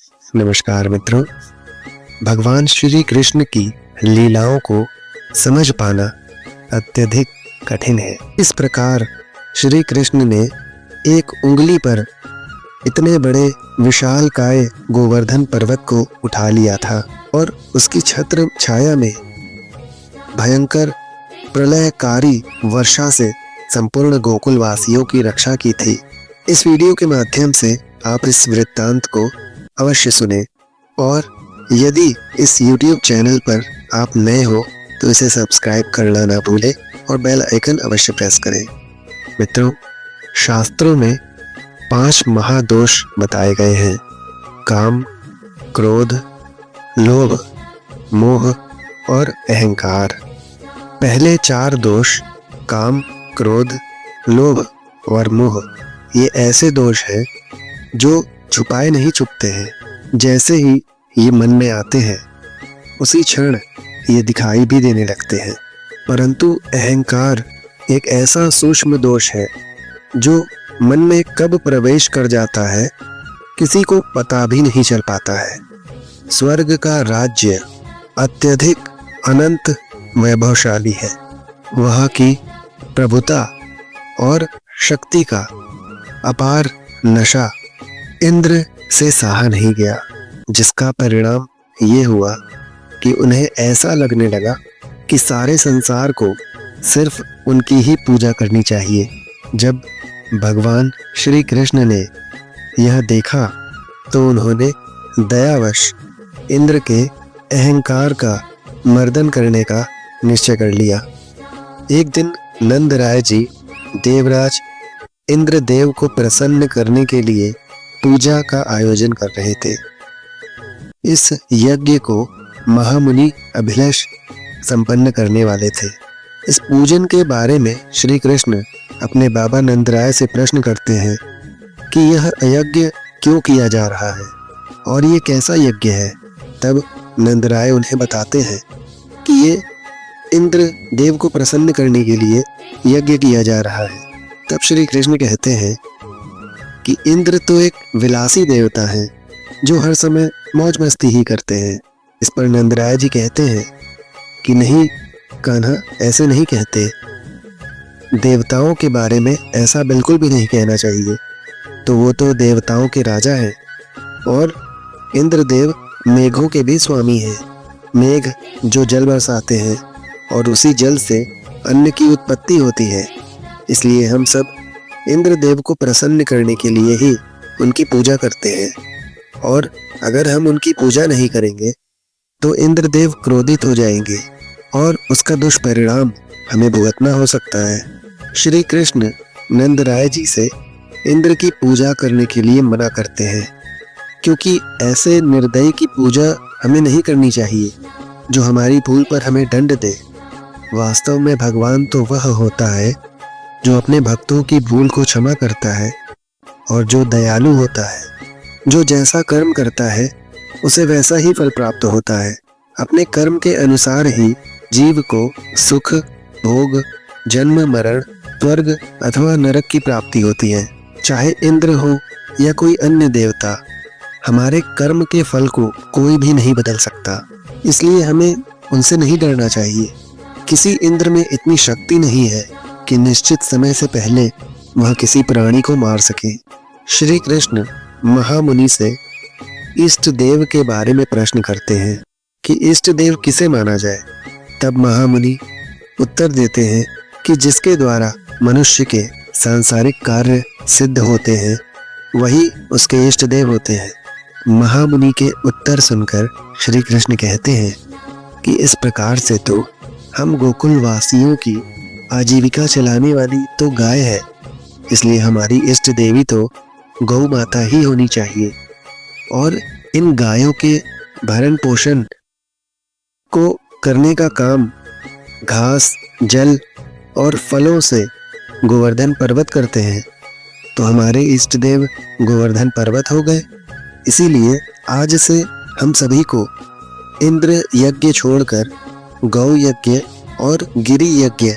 नमस्कार मित्रों। भगवान श्री कृष्ण की लीलाओं को समझ पाना अत्यधिक कठिन है। इस प्रकार श्री कृष्ण ने एक उंगली पर इतने बड़े विशालकाय गोवर्धन पर्वत को उठा लिया था और उसकी छत्र छाया में भयंकर प्रलयकारी वर्षा से संपूर्ण गोकुल वासियों की रक्षा की थी। इस वीडियो के माध्यम से आप इस वृत्तांत को अवश्य सुने और यदि इस YouTube चैनल पर आप नए हो तो इसे सब्सक्राइब करना ना भूलें और बेल आइकन अवश्य प्रेस करें। मित्रों, शास्त्रों में 5 महादोष बताए गए हैं: काम, क्रोध, लोभ, मोह और अहंकार। पहले 4 दोष काम, क्रोध, लोभ और मोह ये ऐसे दोष हैं जो छुपाए नहीं छुपते हैं। जैसे ही ये मन में आते हैं उसी क्षण ये दिखाई भी देने लगते हैं। परंतु अहंकार एक ऐसा सूक्ष्म दोष है जो मन में कब प्रवेश कर जाता है किसी को पता भी नहीं चल पाता है। स्वर्ग का राज्य अत्यधिक अनंत वैभवशाली है। वहाँ की प्रभुता और शक्ति का अपार नशा इंद्र से सहा नहीं गया, जिसका परिणाम ये हुआ कि उन्हें ऐसा लगने लगा कि सारे संसार को सिर्फ उनकी ही पूजा करनी चाहिए। जब भगवान श्री कृष्ण ने यह देखा तो उन्होंने दयावश इंद्र के अहंकार का मर्दन करने का निश्चय कर लिया। एक दिन नंद राय जी देवराज इंद्रदेव को प्रसन्न करने के लिए पूजा का आयोजन कर रहे थे। इस यज्ञ को महामुनि अभिलाष संपन्न करने वाले थे। इस पूजन के बारे में श्री कृष्ण अपने बाबा नंदराय से प्रश्न करते हैं कि यह यज्ञ क्यों किया जा रहा है और ये कैसा यज्ञ है। तब नंदराय उन्हें बताते हैं कि ये इंद्र देव को प्रसन्न करने के लिए यज्ञ किया जा रहा है। तब श्री कृष्ण कहते हैं कि इंद्र तो एक विलासी देवता है जो हर समय मौज मस्ती ही करते हैं। इस पर नंदराय जी कहते हैं कि नहीं कान्हा, ऐसे नहीं कहते। देवताओं के बारे में ऐसा बिल्कुल भी नहीं कहना चाहिए। तो वो तो देवताओं के राजा हैं और इंद्रदेव मेघों के भी स्वामी हैं। मेघ जो जल बरसाते हैं और उसी जल से अन्न की उत्पत्ति होती है। इसलिए हम सब इंद्रदेव को प्रसन्न करने के लिए ही उनकी पूजा करते हैं और अगर हम उनकी पूजा नहीं करेंगे तो इंद्रदेव क्रोधित हो जाएंगे और उसका दुष्परिणाम हमें भुगतना हो सकता है। श्री कृष्ण नंद राय जी से इंद्र की पूजा करने के लिए मना करते हैं क्योंकि ऐसे निर्दयी की पूजा हमें नहीं करनी चाहिए जो हमारी भूल पर हमें दंड दे। वास्तव में भगवान तो वह होता है जो अपने भक्तों की भूल को क्षमा करता है और जो दयालु होता है, जो जैसा कर्म करता है उसे वैसा ही फल प्राप्त होता है। अपने कर्म के अनुसार ही जीव को सुख, भोग, जन्म, मरण, स्वर्ग अथवा नरक की प्राप्ति होती है। चाहे इंद्र हो या कोई अन्य देवता, हमारे कर्म के फल को कोई भी नहीं बदल सकता। इसलिए हमें उनसे नहीं डरना चाहिए। किसी इंद्र में इतनी शक्ति नहीं है कि निश्चित समय से पहले वह किसी प्राणी को मार सके। श्री कृष्ण महामुनि से इष्ट देव के बारे में प्रश्न करते हैं कि इष्ट देव किसे माना जाए। तब महामुनि उत्तर देते हैं कि जिसके द्वारा मनुष्य के सांसारिक कार्य सिद्ध होते हैं वही उसके इष्ट देव होते हैं। महामुनि के उत्तर सुनकर श्री कृष्ण कहते हैं कि इस प्रकार से तो हम गोकुल वासियों की आजीविका चलाने वाली तो गाय है, इसलिए हमारी इष्ट देवी तो गौ माता ही होनी चाहिए और इन गायों के भरण पोषण को करने का काम घास, जल और फलों से गोवर्धन पर्वत करते हैं। तो हमारे इष्ट देव गोवर्धन पर्वत हो गए। इसीलिए आज से हम सभी को इंद्र यज्ञ छोड़कर गौ यज्ञ और गिरि यज्ञ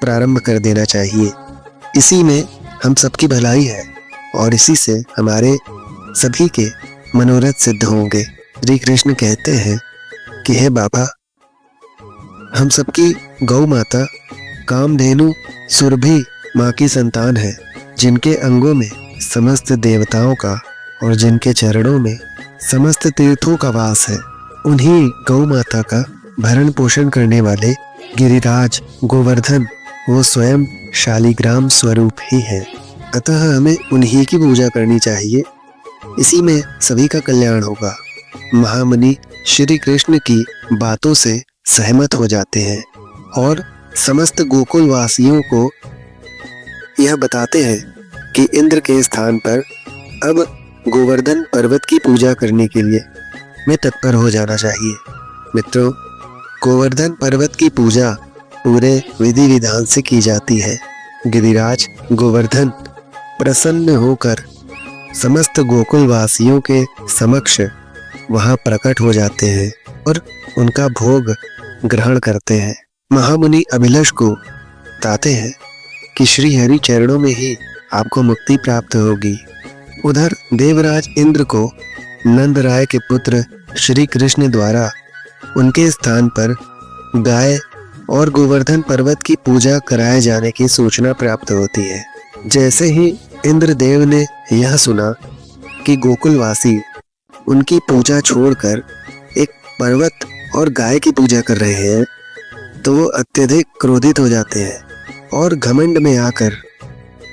प्रारंभ कर देना चाहिए। इसी में हम सबकी भलाई है और इसी से हमारे सभी के मनोरथ सिद्ध होंगे। श्री कृष्ण कहते हैं कि हे बाबा, हम सबकी गौ माता कामधेनु सुरभि माँ की संतान है, जिनके अंगों में समस्त देवताओं का और जिनके चरणों में समस्त तीर्थों का वास है। उन्हीं गौ माता का भरण पोषण करने वाले गिरिराज गोवर्धन वो स्वयं शालिग्राम स्वरूप ही है। अतः हमें उन्हीं की पूजा करनी चाहिए, इसी में सभी का कल्याण होगा। महामुनि श्री कृष्ण की बातों से सहमत हो जाते हैं और समस्त गोकुल वासियों को यह बताते हैं कि इंद्र के स्थान पर अब गोवर्धन पर्वत की पूजा करने के लिए में तत्पर हो जाना चाहिए। मित्रों, गोवर्धन पर्वत की पूजा पूरे विधि विधान से की जाती है। गिरिराज गोवर्धन प्रसन्न होकर समस्त गोकुल वासियों के समक्ष वहां प्रकट हो जाते हैं और उनका भोग ग्रहण करते हैं। महामुनि अभिलाष को बताते हैं कि श्री हरि चरणों में ही आपको मुक्ति प्राप्त होगी। उधर देवराज इंद्र को नंद राय के पुत्र श्री कृष्ण द्वारा उनके स्थान पर गाय और गोवर्धन पर्वत की पूजा कराए जाने की सूचना प्राप्त होती है। जैसे ही इंद्रदेव ने यह सुना कि गोकुलवासी उनकी पूजा छोड़कर एक पर्वत और गाय की पूजा कर रहे हैं, तो वो अत्यधिक क्रोधित हो जाते हैं और घमंड में आकर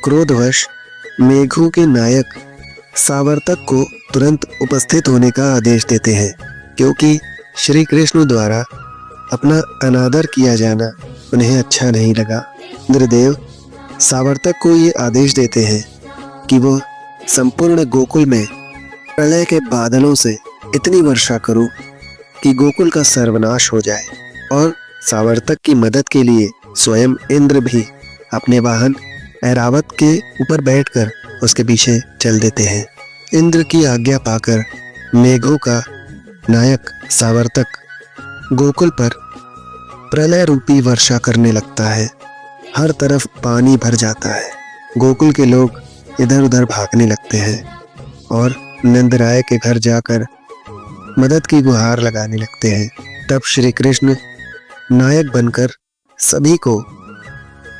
क्रोधवश मेघों के नायक सावर्तक को तुरंत उपस्थित होने का आदेश देते हैं, क्योंकि श्री कृष्ण द्वारा अपना अनादर किया जाना उन्हें अच्छा नहीं लगा। इंद्रदेव सावर्तक को ये आदेश देते हैं कि वो संपूर्ण गोकुल में प्रलय के बादलों से इतनी वर्षा करो कि गोकुल का सर्वनाश हो जाए। और सावर्तक की मदद के लिए स्वयं इंद्र भी अपने वाहन ऐरावत के ऊपर बैठकर उसके पीछे चल देते हैं। इंद्र की आज्ञा पाकर मेघों का नायक सावर्तक गोकुल पर प्रलय रूपी वर्षा करने लगता है। हर तरफ पानी भर जाता है। गोकुल के लोग इधर उधर भागने लगते हैं और नंदराय के घर जाकर मदद की गुहार लगाने लगते हैं। तब श्री कृष्ण नायक बनकर सभी को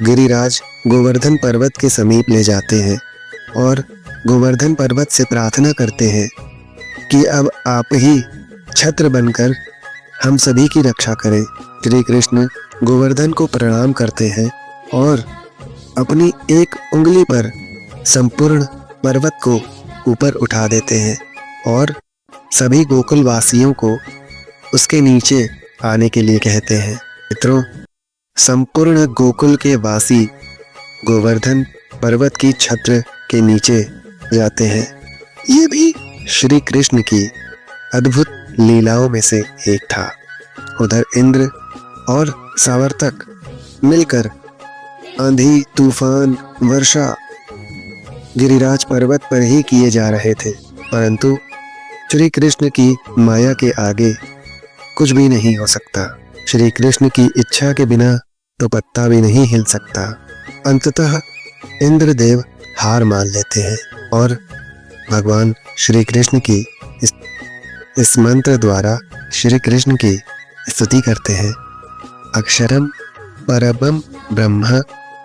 गिरिराज गोवर्धन पर्वत के समीप ले जाते हैं और गोवर्धन पर्वत से प्रार्थना करते हैं कि अब आप ही छत्र बनकर हम सभी की रक्षा करें। श्री कृष्ण गोवर्धन को प्रणाम करते हैं और अपनी एक उंगली पर संपूर्ण पर्वत को ऊपर उठा देते हैं और सभी गोकुल वासियों को उसके नीचे आने के लिए कहते हैं। मित्रों, संपूर्ण गोकुल के वासी गोवर्धन पर्वत की छत्र के नीचे जाते हैं। ये भी श्री कृष्ण की अद्भुत लीलाओं में से एक था। उधर इंद्र और सावर्तक मिलकर आंधी, तूफान, वर्षा गिरिराज पर्वत पर ही किए जा रहे थे, परंतु श्री कृष्ण की माया के आगे कुछ भी नहीं हो सकता। श्री कृष्ण की इच्छा के बिना तो पत्ता भी नहीं हिल सकता। अंततः इंद्रदेव हार मान लेते हैं और भगवान श्री कृष्ण की इस मंत्र द्वारा श्री कृष्ण की स्तुति करते हैं। अक्षरम परमं ब्रह्म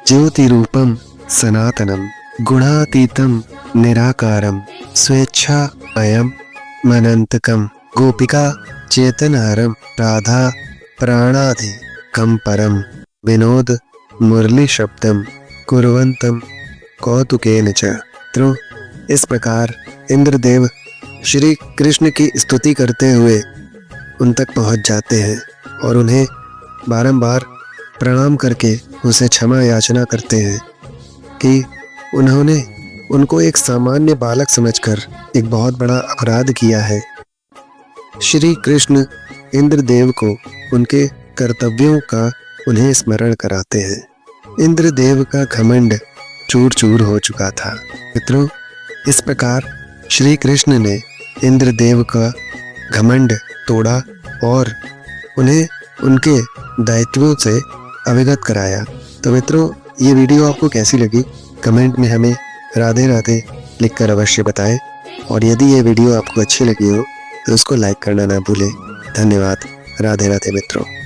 ज्योति रूपम सनातनम गुणातीतम निराकारम स्वेच्छा अयम मनंतकम गोपिका चेतनारम राधा प्राणाधि कम परम विनोद मुरली शब्दम कुर्वन्तम कौतुकेन च। तो इस प्रकार इंद्रदेव श्री कृष्ण की स्तुति करते हुए उन तक पहुंच जाते हैं और उन्हें बारंबार प्रणाम करके उनसे क्षमा याचना करते हैं कि उन्होंने उनको एक सामान्य बालक समझकर एक बहुत बड़ा अपराध किया है। श्री कृष्ण इंद्रदेव को उनके कर्तव्यों का उन्हें स्मरण कराते हैं। इंद्रदेव का घमंड चूर चूर हो चुका था। मित्रों, इस प्रकार श्री कृष्ण ने इंद्रदेव का घमंड तोड़ा और उन्हें उनके दायित्वों से अवगत कराया। तो मित्रों, ये वीडियो आपको कैसी लगी कमेंट में हमें राधे राधे लिखकर अवश्य बताएं। और यदि ये वीडियो आपको अच्छी लगी हो तो उसको लाइक करना ना भूलें। धन्यवाद। राधे राधे मित्रों।